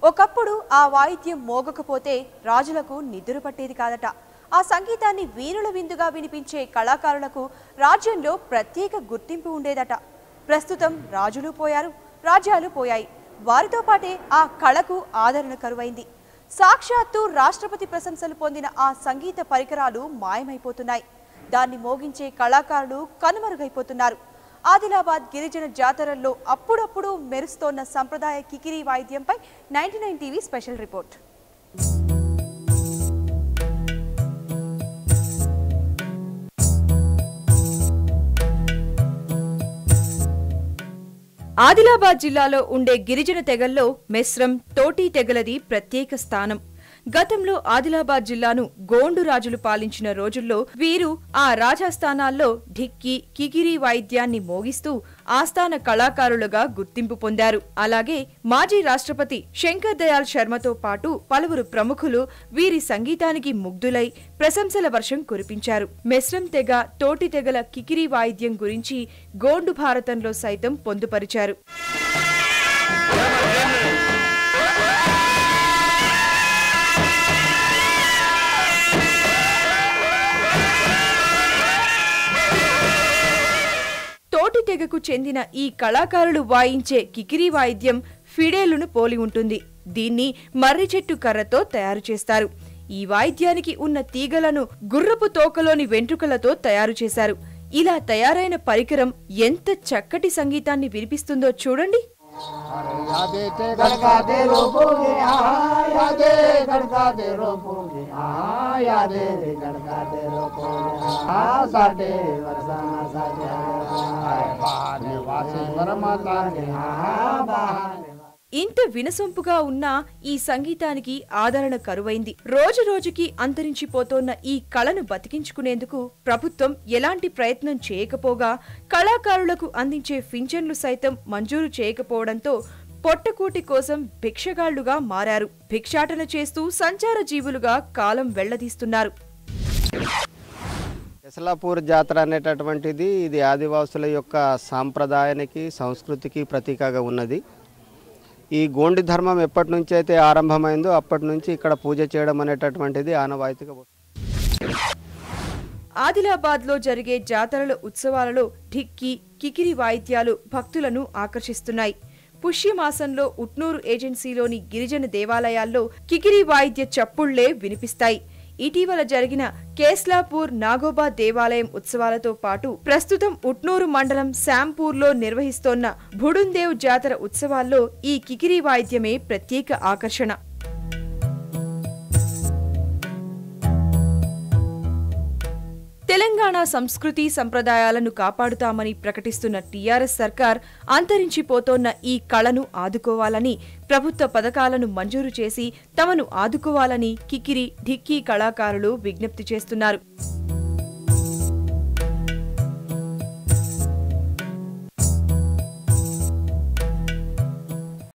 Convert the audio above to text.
ఒకప్పుడు ఆ వాయిద్యం మోగకపోతే రాజులకు నిద్ర పట్టేది కాదట. ఆ సంగీతాన్ని వీణుల విందుగా వినిపించే కళాకారులకు రాజ్యంలో ప్రత్యేక గుర్తింపు ఉండేదట. ప్రస్తుతం రాజులు పోయారు, రాజ్యాలు పోయాయి. వారితో పాటే ఆ కళకు ఆదరణ కరువైంది. సాక్షాత్తు రాష్ట్రపతి ప్రశంసలు పొందిన ఆ సంగీత పరికరాలు మాయమైపోతున్నాయి. దాన్ని మోగించే కళాకారులు కనుమరుగైపోతున్నారు. ఆదిలాబాద్ గిరిజన జాతరల్లో అప్పుడప్పుడు మెరుస్తోన్న సంప్రదాయ కికిరి వాయిద్యంపై 99 టీవీ స్పెషల్ రిపోర్ట్. ఆదిలాబాద్ జిల్లాలో ఉండే గిరిజన తెగల్లో మెస్రం, తోటి తెగలది ప్రత్యేక స్థానం. గతంలో ఆదిలాబాద్ జిల్లాను గోండు రాజులు పాలించిన రోజుల్లో వీరు ఆ రాజాస్థానాల్లో ఢిక్కీ, కికిరి వాయిద్యాన్ని మోగిస్తూ ఆస్థాన కళాకారులుగా గుర్తింపు పొందారు. అలాగే మాజీ రాష్ట్రపతి శంకర్ దయాళ్ శర్మతో పాటు పలువురు ప్రముఖులు వీరి సంగీతానికి ముగ్ధులై ప్రశంసల వర్షం కురిపించారు. మెస్రం తెగ, తోటి తెగల కికిరి వాయిద్యం గురించి గోండు భారతంలో సైతం పొందుపరిచారు. తోటి తెగకు చెందిన ఈ కళాకారులు వాయించే కికిరి వాయిద్యం ఫిడేలును పోలి ఉంటుంది. దీన్ని మర్రి చెట్టు కర్రతో తయారు చేస్తారు. ఈ వాయిద్యానికి ఉన్న తీగలను గుర్రపు తోకలోని వెంట్రుకలతో తయారు చేశారు. ఇలా తయారైన పరికరం ఎంత చక్కటి సంగీతాన్ని వినిపిస్తుందో చూడండి. ఇంత వినసొంపుగా ఉన్న ఈ సంగీతానికి ఆదరణ కరువైంది. రోజు రోజుకి అంతరించిపోతోన్న ఈ కళను బతికించుకునేందుకు ప్రభుత్వం ఎలాంటి ప్రయత్నం చేయకపోగా కళాకారులకు అందించే పింఛన్లు సైతం మంజూరు చేయకపోవడంతో పొట్టకూటి కోసం భిక్షగాళ్లుగా మారారు. భిక్షాటన చేస్తూ సంచార జీవులుగా కాలం వెళ్లదీస్తున్నారు. ఎసలాపూర్ జాతర అనేటటువంటిది ఇది ఆదివాసుల యొక్క సాంప్రదాయానికి, సంస్కృతికి ప్రతీకగా ఉన్నది. ఈ గోండి ధర్మం ఎప్పటి నుంచి అయితే ఆరంభమైందో అప్పటి నుంచి ఇక్కడ పూజ చేయడం అనేటటువంటిది ఆనవాయితీగా. ఆదిలాబాద్ లో జరిగే జాతరల ఉత్సవాలలో ఢిక్కీ, కికిరి వాయిద్యాలు భక్తులను ఆకర్షిస్తున్నాయి. పుష్యమాసంలో ఉట్నూరు ఏజెన్సీలోని గిరిజన దేవాలయాల్లో కికిరి వాయిద్య చప్పుళ్లే వినిపిస్తాయి. ఇటీవల జరిగిన కేస్లాపూర్ నాగోబా దేవాలయం ఉత్సవాలతో పాటు ప్రస్తుతం ఉట్నూరు మండలం శాంపూర్లో నిర్వహిస్తోన్న భుడుందేవ్ జాతర ఉత్సవాల్లో ఈ కికిరి వాయిద్యమే ప్రత్యేక ఆకర్షణ. తెలంగాణ సంస్కృతి సంప్రదాయాలను కాపాడుతామని ప్రకటిస్తున్న టీఆర్ఎస్ సర్కార్ అంతరించిపోతోన్న ఈ కళను ఆదుకోవాలని, ప్రభుత్వ పథకాలను మంజూరు చేసి తమను ఆదుకోవాలని కికిరి, ఢిక్కీ కళాకారులు విజ్ఞప్తి చేస్తున్నారు.